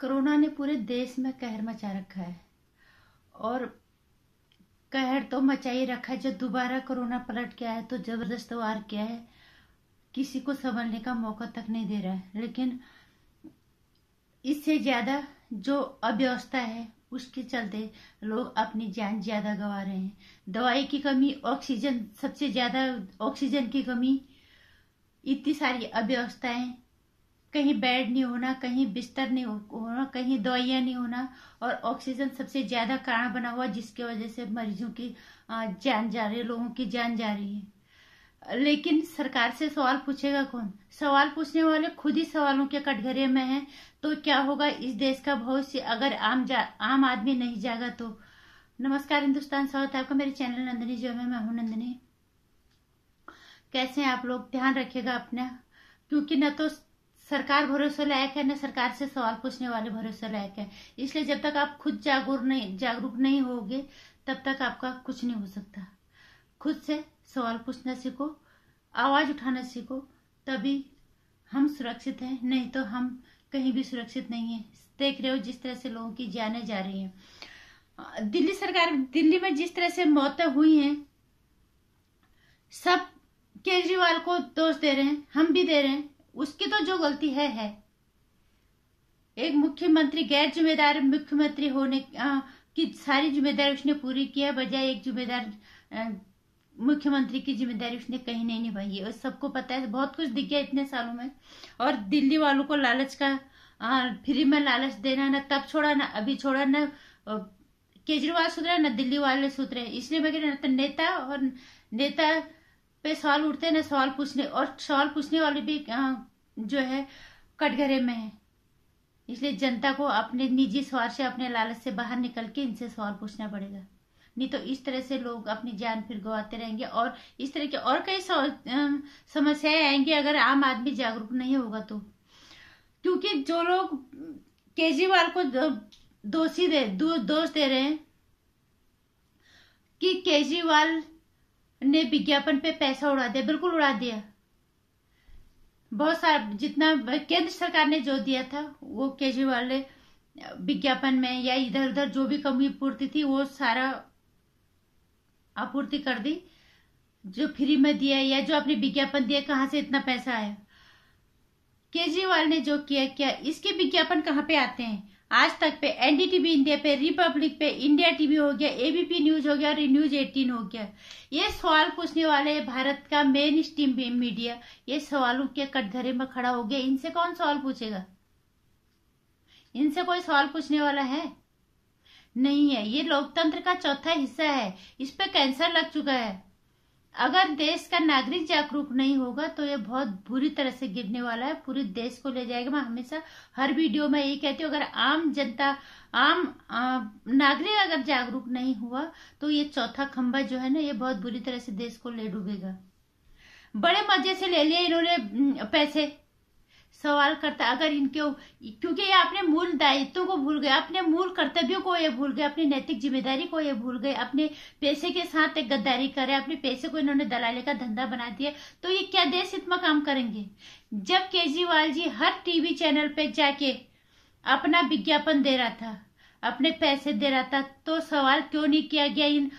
Corona ने पूरे देश में कहर मचा रखा है और कहर तो मचा ही रखा है। जो दोबारा कोरोना पलट के आया तो जबरदस्त वार किया है, किसी को संभलने का मौका तक नहीं दे रहा है। लेकिन इससे ज्यादा जो अव्यवस्था है उसके चलते लोग अपनी जान ज्यादा गंवा रहे हैं। दवाई की कमी, ऑक्सीजन, सबसे ज्यादा ऑक्सीजन की कमी, इतनी सारी अव्यवस्थाएं, कहीं बेड नहीं होना, कहीं बिस्तर नहीं होना, कहीं दवाइयां नहीं होना, और ऑक्सीजन सबसे ज्यादा कारण बना हुआ जिसकी वजह से मरीजों की जान जा रही है, लोगों की जान जा रही है। लेकिन सरकार से सवाल पूछेगा कौन? सवाल पूछने वाले खुद ही सवालों के कटघरे में हैं। तो क्या होगा इस देश का भविष्य अगर आम आदमी नहीं जागा तो? नमस्कार हिंदुस्तान, स्वागत है आपका मेरे चैनल नंदिनी जो में। मैं हूं नंदिनी। कैसे हैं आप लोग? ध्यान रखिएगा अपना, क्योंकि न तो सरकार भरोसे लायक है, न सरकार से सवाल पूछने वाले भरोसे लायक है। इसलिए जब तक आप खुद जागरूक नहीं होगे तब तक आपका कुछ नहीं हो सकता। खुद से सवाल पूछना सीखो, आवाज उठाना सीखो, तभी हम सुरक्षित हैं, नहीं तो हम कहीं भी सुरक्षित नहीं है। देख रहे हो जिस तरह से लोगों की जानें जा रही हैं। दिल्ली में जिस तरह से मौतें हुई हैं, सब केजरीवाल को दोष दे रहे हैं, हम भी दे रहे हैं। उसकी तो जो गलती है। एक मुख्यमंत्री, गैर जिम्मेदार मुख्यमंत्री होने की सारी जिम्मेदारी उसने पूरी की है, बजाय एक जिम्मेदार मुख्यमंत्री की जिम्मेदारी उसने कहीं नहीं निभाई है। और सबको पता है, बहुत कुछ दिख गया इतने सालों में। और दिल्ली वालों को लालच का, फ्री में लालच देना, न तब छोड़ा न अभी छोड़ा, न केजरीवाल सुधरा न दिल्ली वाले सुधरे। इसलिए मैं कह रही हूं, नेता पे सवाल उठते हैं, न सवाल पूछने, और सवाल पूछने वाले भी जो है कटघरे में है। इसलिए जनता को अपने निजी स्वार्थ से, अपने लालच से बाहर निकल के इनसे सवाल पूछना पड़ेगा, नहीं तो इस तरह से लोग अपनी जान फिर गंवाते रहेंगे। और इस तरह के और कई समस्याएं आएंगी अगर आम आदमी जागरूक नहीं होगा तो। क्योंकि जो लोग केजरीवाल को दोष दे रहे हैं कि केजरीवाल ने विज्ञापन पे पैसा उड़ा दिया, बिल्कुल उड़ा दिया। बहुत सारा, जितना केंद्र सरकार ने जो दिया था वो केजरीवाल ने विज्ञापन में या इधर उधर जो भी कमी पूर्ति थी वो सारा आपूर्ति कर दी। जो फ्री में दिया या जो अपने विज्ञापन दिया, कहां से इतना पैसा आया? केजरीवाल ने जो किया, इसके विज्ञापन कहां पे आते हैं? आज तक पे, एनडीटीवी इंडिया पे, रिपब्लिक पे, इंडिया टीवी हो गया, एबीपी न्यूज हो गया और न्यूज 18 हो गया। ये सवाल पूछने वाले भारत का मेन स्ट्रीम मीडिया ये सवालों के कटघरे में खड़ा हो गया। इनसे कौन सवाल पूछेगा? इनसे कोई सवाल पूछने वाला है नहीं है। ये लोकतंत्र का चौथा हिस्सा है, इस पे कैंसर लग चुका है। अगर देश का नागरिक जागरूक नहीं होगा तो ये बहुत बुरी तरह से गिरने वाला है, पूरे देश को ले जाएगा। मैं हमेशा हर वीडियो में यही कहती हूँ, अगर आम जनता, नागरिक अगर जागरूक नहीं हुआ तो ये चौथा खंभा जो है ना, ये बहुत बुरी तरह से देश को ले डूबेगा। बड़े मजे से ले लिए इन्होंने पैसे। सवाल करता अगर क्योंकि ये अपने मूल दायित्वों को भूल गए, अपने मूल कर्तव्यों को ये भूल गए, अपनी नैतिक जिम्मेदारी को ये भूल गए, अपने पैसे के साथ एक गद्दारी करे, अपने पैसे को इन्होंने दलाली का धंधा बना दिया। तो ये क्या देश हित में काम करेंगे? जब केजरीवाल जी हर टीवी चैनल पे जाके अपना विज्ञापन दे रहा था, अपने पैसे दे रहा था, तो सवाल क्यों नहीं किया गया? इन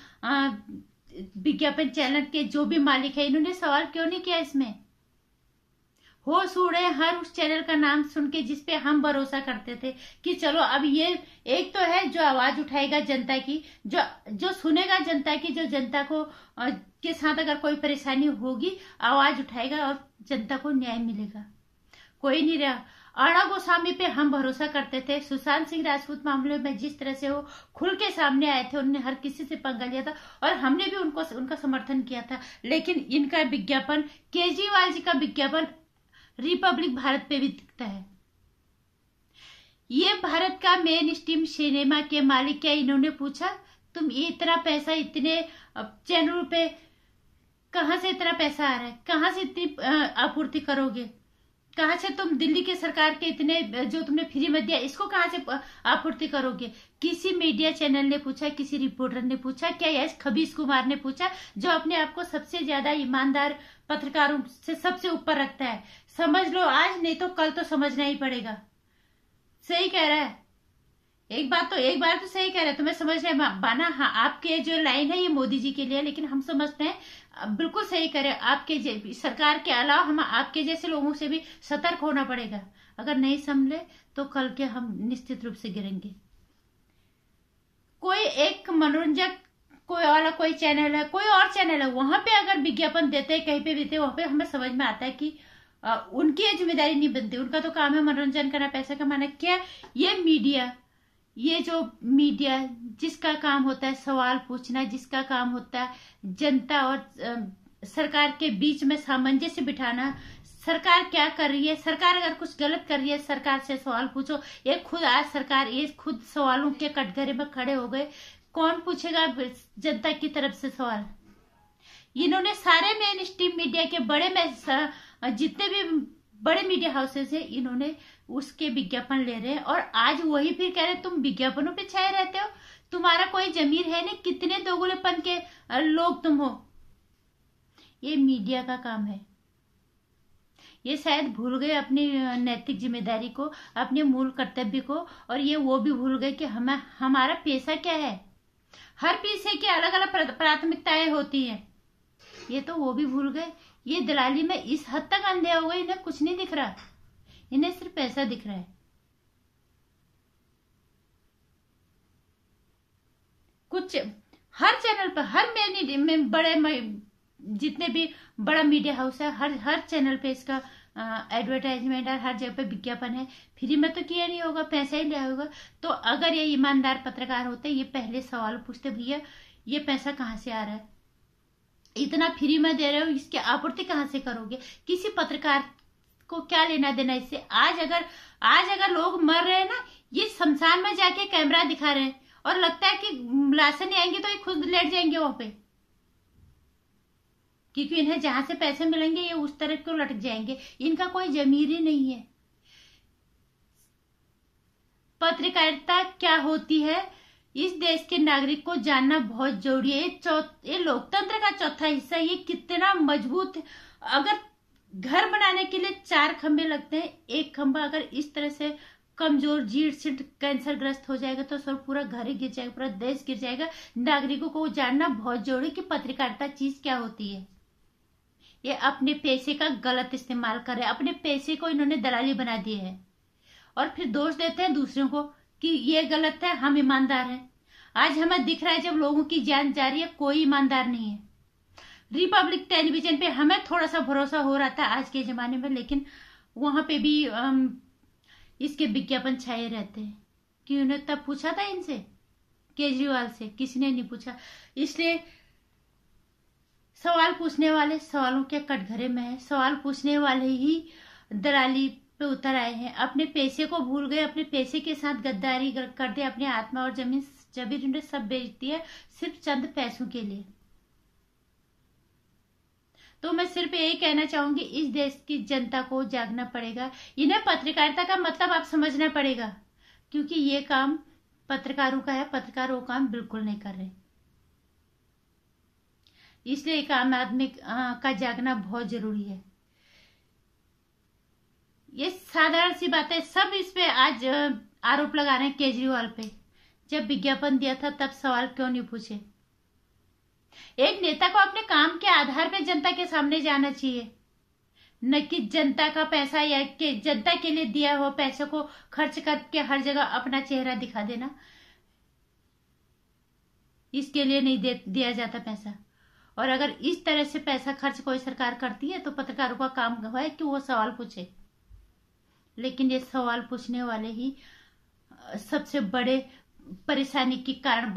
विज्ञापन चैनल के जो भी मालिक है, इन्होंने सवाल क्यों नहीं किया? इसमें होश उड़े हर उस चैनल का नाम सुन के जिसपे हम भरोसा करते थे कि चलो अब ये एक तो है जो आवाज उठाएगा जनता की, जो सुनेगा जनता की, जो जनता को के साथ अगर कोई परेशानी होगी आवाज उठाएगा और जनता को न्याय मिलेगा। कोई नहीं रहा। अर्णव गोस्वामी पे हम भरोसा करते थे। सुशांत सिंह राजपूत मामले में जिस तरह से वो खुल के सामने आए थे, उन्होंने हर किसी से पंगा लिया था और हमने भी उनका समर्थन किया था। लेकिन इनका विज्ञापन, केजरीवाल जी का विज्ञापन रिपब्लिक भारत पे भी दिखता है। ये भारत का मेन स्ट्रीम सिनेमा के मालिक क्या इन्होंने पूछा तुम इतना पैसा इतने चैनलों पे कहां से इतना पैसा आ रहा है? कहां से इतनी आपूर्ति करोगे? कहां से तुम दिल्ली के सरकार के इतने जो तुमने फ्री में दिया, इसको कहां से आपूर्ति करोगे? किसी मीडिया चैनल ने पूछा, किसी रिपोर्टर ने पूछा? क्या यश खबीस कुमार ने पूछा, जो अपने आप को सबसे ज्यादा ईमानदार पत्रकारों से सबसे ऊपर रखता है? समझ लो आज, नहीं तो कल तो समझना ही पड़ेगा। सही कह रहा है, एक बात तो सही कह रहे हैं, तुम्हें समझ रहे बाना। हाँ, आपके जो लाइन है ये मोदी जी के लिए, लेकिन हम समझते हैं बिल्कुल सही करे। आपके सरकार के अलावा हम आपके जैसे लोगों से भी सतर्क होना पड़ेगा। अगर नहीं संभले तो कल के हम निश्चित रूप से गिरेंगे। कोई एक मनोरंजक कोई चैनल है, कोई और चैनल है, वहां पे अगर विज्ञापन देते हैं, कहीं पे भी देते, वहां पे हमें समझ में आता है कि उनकी ये जिम्मेदारी नहीं बनती। उनका तो काम है मनोरंजन करना, पैसा कमाना। क्या ये मीडिया, ये जो मीडिया जिसका काम होता है सवाल पूछना, जिसका काम होता है जनता और सरकार के बीच में सामंजस्य बिठाना, सरकार क्या कर रही है, सरकार अगर कुछ गलत कर रही है सरकार से सवाल पूछो। ये खुद आज सरकार ये खुद सवालों के कटघरे में खड़े हो गए। कौन पूछेगा जनता की तरफ से सवाल? इन्होंने सारे मेन स्ट्रीम मीडिया के बड़े में जितने भी बड़े मीडिया हाउसेस है, इन्होंने उसके विज्ञापन ले रहे हैं। और आज वही फिर कह रहे तुम विज्ञापनों पे छाए रहते हो, तुम्हारा कोई जमीर है नहीं, कितने दोगलेपन के लोग तुम हो। ये मीडिया का काम है। ये शायद भूल गए अपनी नैतिक जिम्मेदारी को, अपने मूल कर्तव्य को, और ये वो भी भूल गए कि हमारा पेशा क्या है। हर पेशे की अलग अलग प्राथमिकताएं होती हैं, ये तो वो भी भूल गए। ये दलाली में इस हद तक अंधे हो गए, इन्हें कुछ नहीं दिख रहा, इन्हें सिर्फ पैसा दिख रहा है। कुछ हर चैनल पर, हर में बड़े जितने भी बड़ा मीडिया हाउस है, हर चैनल पे इसका एडवर्टाइजमेंट और हर जगह पे विज्ञापन है। फ्री में तो किया नहीं होगा, पैसा ही लिया होगा। तो अगर ये ईमानदार पत्रकार होते, ये पहले सवाल पूछते, भैया ये पैसा कहाँ से आ रहा है, इतना फ्री में दे रहे हो, इसकी आपूर्ति कहाँ से करोगे? किसी पत्रकार को क्या लेना देना इससे? आज अगर लोग मर रहे हैं ना, ये शमशान में जाके कैमरा दिखा रहे हैं, और लगता है कि लाशें नहीं आएंगी तो ये खुद लेट जाएंगे वहां पे, क्योंकि इन्हें जहां से पैसे मिलेंगे ये उस तरफ को लटक जाएंगे। इनका कोई जमीर ही नहीं है। पत्रकारिता क्या होती है इस देश के नागरिक को जानना बहुत जरूरी है। ये लोकतंत्र का चौथा हिस्सा, ये कितना मजबूत है। अगर घर बनाने के लिए 4 खंभे लगते हैं, एक खंभा अगर इस तरह से कमजोर, जीर्ण शीर्ण, कैंसर ग्रस्त हो जाएगा तो सब पूरा घर ही गिर जाएगा, पूरा देश गिर जाएगा। नागरिकों को जानना बहुत जरूरी कि पत्रकारिता चीज क्या होती है। ये अपने पैसे का गलत इस्तेमाल कर रहे हैं, अपने पैसे को इन्होंने दलाली बना दी है, और फिर दोष देते हैं दूसरों को कि ये गलत है, हम ईमानदार हैं। आज हमें दिख रहा है जब लोगों की जान जा रही है, कोई ईमानदार नहीं है। रिपब्लिक टेलीविजन पे हमें थोड़ा सा भरोसा हो रहा था आज के जमाने में, लेकिन वहां पे भी इसके विज्ञापन छाए रहते हैं। कि उन्हें तब पूछा था इनसे, केजरीवाल से किसी ने नहीं पूछा। इसलिए सवाल पूछने वाले सवालों के कटघरे में है, सवाल पूछने वाले ही दलाली पे उतर आए हैं, अपने पैसे को भूल गए, अपने पैसे के साथ गद्दारी कर दे, अपनी आत्मा और जमीन उन्हें सब बेच दिया सिर्फ चंद पैसों के लिए। तो मैं सिर्फ यही कहना चाहूंगी, इस देश की जनता को जागना पड़ेगा। इन्हें पत्रकारिता का मतलब आप समझना पड़ेगा, क्योंकि ये काम पत्रकारों का है, पत्रकार वो काम बिल्कुल नहीं कर रहे। इसलिए एक आम आदमी का जागना बहुत जरूरी है। ये साधारण सी बात है, सब इस पे आज आरोप लगा रहे हैं केजरीवाल पे। जब विज्ञापन दिया था तब सवाल क्यों नहीं पूछे? एक नेता को अपने काम के आधार पे जनता के सामने जाना चाहिए, न कि जनता का पैसा या कि जनता के लिए दिया हुआ पैसे को खर्च करके हर जगह अपना चेहरा दिखा देना। इसके लिए नहीं दिया जाता पैसा। और अगर इस तरह से पैसा खर्च कोई सरकार करती है तो पत्रकारों का काम है कि वो सवाल पूछे, लेकिन ये सवाल पूछने वाले ही सबसे बड़े परेशानी की कारण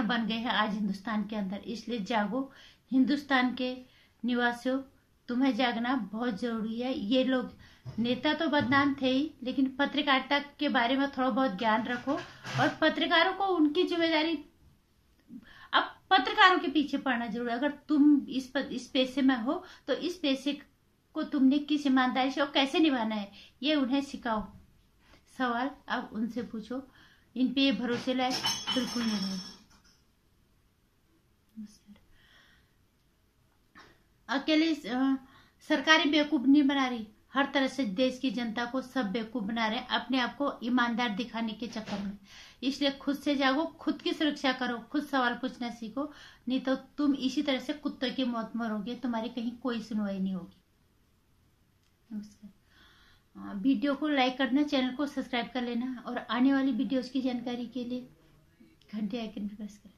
बन गए हैं आज हिंदुस्तान के अंदर। इसलिए जागो हिंदुस्तान के निवासियों, तुम्हें जागना बहुत जरूरी है। ये लोग नेता तो बदनाम थे ही, लेकिन पत्रकारिता के बारे में थोड़ा बहुत ज्ञान रखो, और पत्रकारों को उनकी जिम्मेदारी, अब पत्रकारों के पीछे पड़ना जरूरी है। अगर तुम इस पेशे में हो तो इस पेशे को तुमने किस ईमानदारी से और कैसे निभाना है ये उन्हें सिखाओ। सवाल अब उनसे पूछो, इन पे भरोसे लायक बिल्कुल नहीं है। अकेले सरकारी बेवकूफ नहीं बना रही, हर तरह से देश की जनता को सब बेवकूफ बना रहे हैं, अपने आप को ईमानदार दिखाने के चक्कर में। इसलिए खुद से जागो, खुद की सुरक्षा करो, खुद सवाल पूछना सीखो, नहीं तो तुम इसी तरह से कुत्ते की मौत मरोगे, तुम्हारी कहीं कोई सुनवाई नहीं होगी। नमस्कार। वीडियो को लाइक करना, चैनल को सब्सक्राइब कर लेना और आने वाली वीडियोस की जानकारी के लिए घंटे आइकन प्रेस करें।